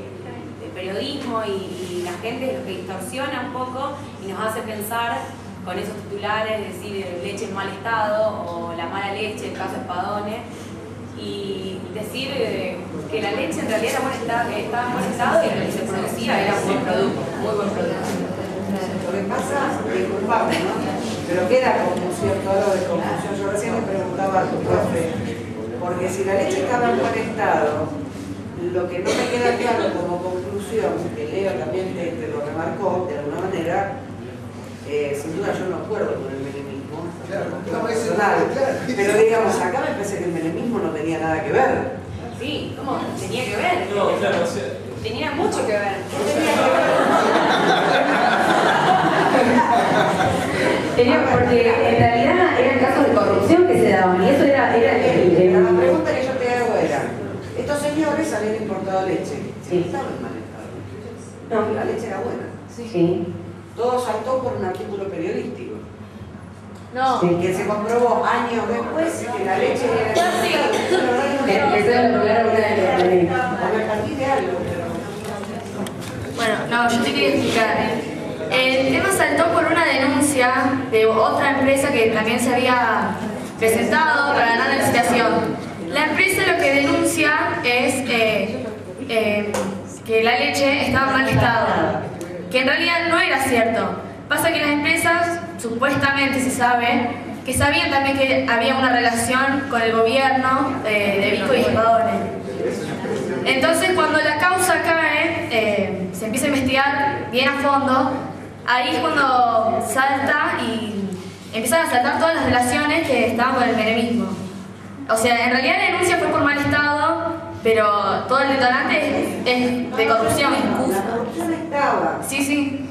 el periodismo y la gente es lo que distorsiona un poco y nos hace pensar con esos titulares, decir leche en mal estado o la mala leche, el caso Espadone, y decir que la leche en realidad estaba en buen estado y lo que se producía era un buen producto, muy buen producto. Lo que pasa, disculpame, ¿no? Pero queda como un cierto halo de confusión. Yo recién le preguntaba a tu profe, porque si la leche estaba en buen estado, lo que no me queda claro como conclusión, que Leo también te lo remarcó de alguna manera, sin duda yo no acuerdo con el menemismo, pero digamos, acá me parece que el menemismo no tenía nada que ver. Sí, ¿cómo? Tenía que ver. No, claro, o sea, tenía mucho que ver. Porque en realidad eran casos de corrupción que se daban y eso era La pregunta que yo te hago era, estos señores habían importado leche, sí. Estaban en mal estado. No. La leche era buena. Sí. Todo saltó por un artículo periodístico. No. Sí. Que se comprobó años después que la leche era... Sí. Me partí de algo. Bueno, no, yo te quería explicar. El tema saltó por una denuncia de otra empresa que también se había presentado para ganar la licitación. La empresa lo que denuncia es que la leche estaba en mal estado, que en realidad no era cierto. Pasa que las empresas, supuestamente se sabe, que sabían también que había una relación con el gobierno de Vico y Espadone. Entonces, cuando la causa cae, se empieza a investigar bien a fondo. Ahí es cuando salta y empiezan a saltar todas las relaciones que estaban con el menemismo. O sea, en realidad la denuncia fue por mal estado, pero todo el detonante es de corrupción. La corrupción estaba. Sí, sí.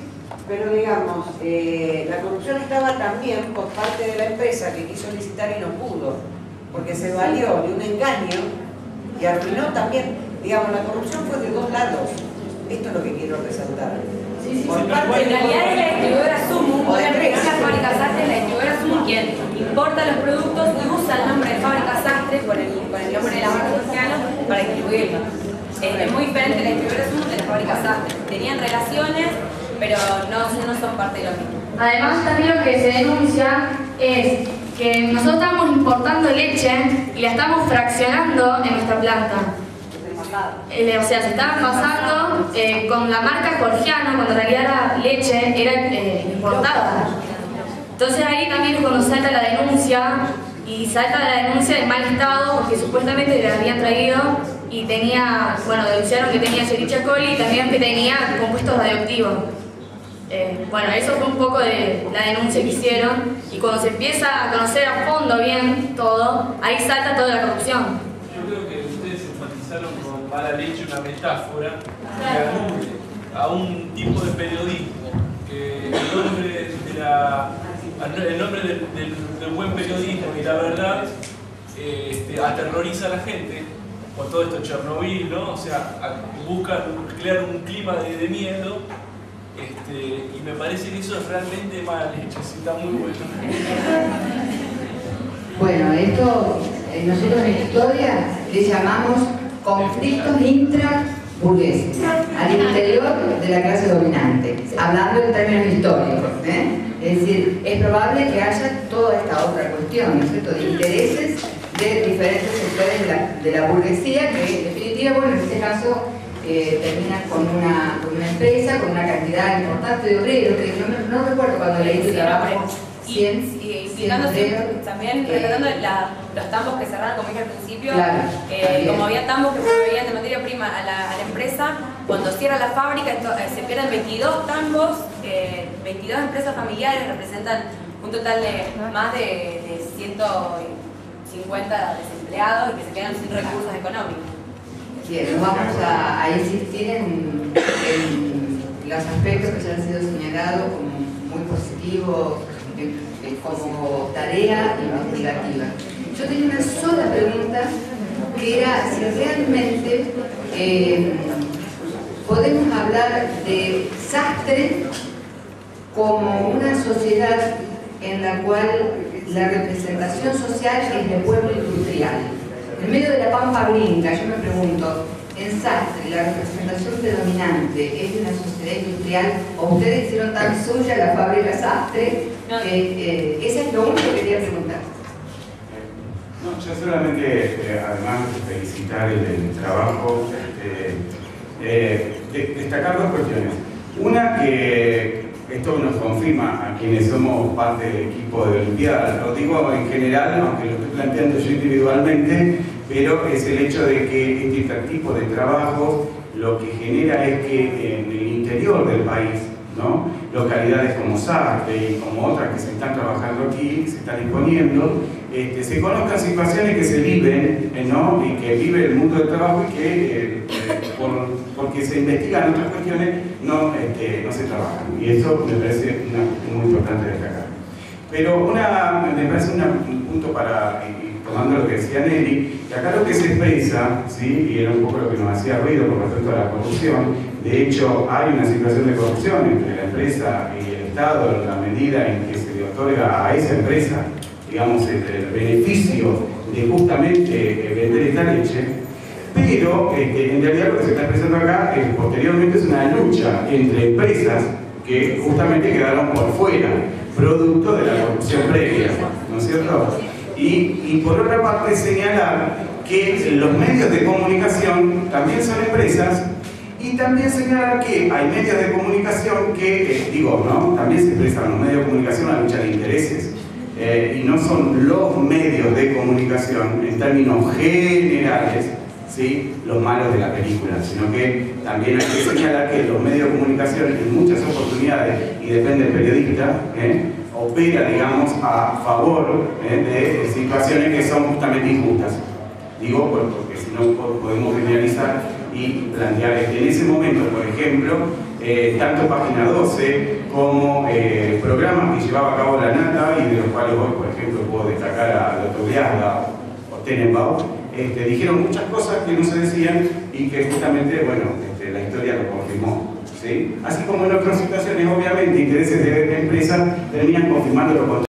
Pero digamos, la corrupción estaba también por parte de la empresa que quiso licitar y no pudo, porque se valió de un engaño y arruinó también. Digamos, la corrupción fue de dos lados. Esto es lo que quiero resaltar. Sí, por parte, en realidad es la distribuidora Sumu, o la empresa Fábrica Sastre, la distribuidora Sumu quien importa los productos y usa el nombre de Fábrica Sastre por el nombre de la marca Cristiano para distribuirlo. Es muy diferente la distribuidora Sumu de la Fábrica Sastre. Tenían relaciones, pero no son parte de lo mismo. Además, también lo que se denuncia es que nosotros estamos importando leche y la estamos fraccionando en nuestra planta. O sea, se estaban pasando con la marca Jorgiano, cuando en realidad la leche era importada. Entonces ahí también es cuando salta la denuncia, y salta la denuncia de mal estado, porque supuestamente la habían traído y tenía, bueno, denunciaron que tenía Escherichia coli y también que tenía compuestos radioactivos. Bueno, eso fue un poco de la denuncia que hicieron, y cuando se empieza a conocer a fondo bien todo, ahí salta toda la corrupción. Yo creo que ustedes enfatizaron con mala leche una metáfora que alude a un tipo de periodismo que el nombre del buen periodismo y la verdad aterroriza a la gente por todo esto Chernobyl, ¿no? O sea, buscan crear un clima de miedo. Y me parece que eso es realmente mala leche, sí, está muy bueno. Bueno, esto nosotros en historia le llamamos conflictos intraburgueses, al interior de la clase dominante, hablando en términos históricos. Es decir, es probable que haya toda esta otra cuestión, ¿no es cierto?, de intereses de diferentes sectores de la burguesía, que en definitiva, bueno, en este caso terminan con una empresa, con una cantidad importante de obreros, que no recuerdo cuando leí tu trabajo. También retratando los tambos que cerraron, como dije al principio, claro, como había tambos que proveían de materia prima a la empresa, cuando cierra la fábrica se pierden 22 tambos, 22 empresas familiares representan un total de más de 150 desempleados y que se quedan sin recursos económicos. Bien, vamos a insistir en los aspectos que ya han sido señalados como muy positivos, como tarea investigativa. Yo tenía una sola pregunta, que era si realmente podemos hablar de Sastre como una sociedad en la cual la representación social es de pueblo industrial. En medio de la pampa gringa, yo me pregunto, en Sastre, ¿la representación predominante es de una sociedad industrial o ustedes hicieron tan suya la fábrica Sastre? Esa es lo único que quería preguntar. No, yo solamente, además de felicitar el trabajo, destacar dos cuestiones. Una, que esto nos confirma a quienes somos parte del equipo de Olimpiada, lo digo en general, aunque lo estoy planteando yo individualmente, pero es el hecho de que este tipo de trabajo lo que genera es que en el interior del país, ¿no?, localidades como Sastre y como otras que se están trabajando aquí, se están exponiendo, se conozcan situaciones que se viven, ¿no?, y que vive el mundo del trabajo y que porque se investigan otras cuestiones no se trabajan, y eso me parece muy importante destacar. Pero me parece un punto para, tomando lo que decía Nelly, que acá lo que se expresa, ¿sí?, y era un poco lo que nos hacía ruido con respecto a la corrupción. De hecho, hay una situación de corrupción entre la empresa y el Estado en la medida en que se le otorga a esa empresa, digamos, el beneficio de justamente vender esta leche, pero en realidad lo que se está expresando acá posteriormente es una lucha entre empresas que justamente quedaron por fuera, producto de la corrupción previa, ¿no es cierto? Y por otra parte señalar que los medios de comunicación también son empresas, y también señalar que hay medios de comunicación que, también se expresan los medios de comunicación a la lucha de intereses, y no son los medios de comunicación en términos generales, ¿sí?, los malos de la película, sino que también hay que señalar que los medios de comunicación en muchas oportunidades, y depende del periodista, opera, digamos, a favor de situaciones que son justamente injustas. Digo, porque si no podemos generalizar y plantear en ese momento, por ejemplo, tanto Página 12 como programas que llevaba a cabo la Nata, y de los cuales hoy, por ejemplo, puedo destacar a Lotobriaga o Tenenbaum, dijeron muchas cosas que no se decían y que justamente, la historia lo confirmó, ¿sí? Así como en otras situaciones, obviamente, intereses de empresas terminan confirmando lo contrario.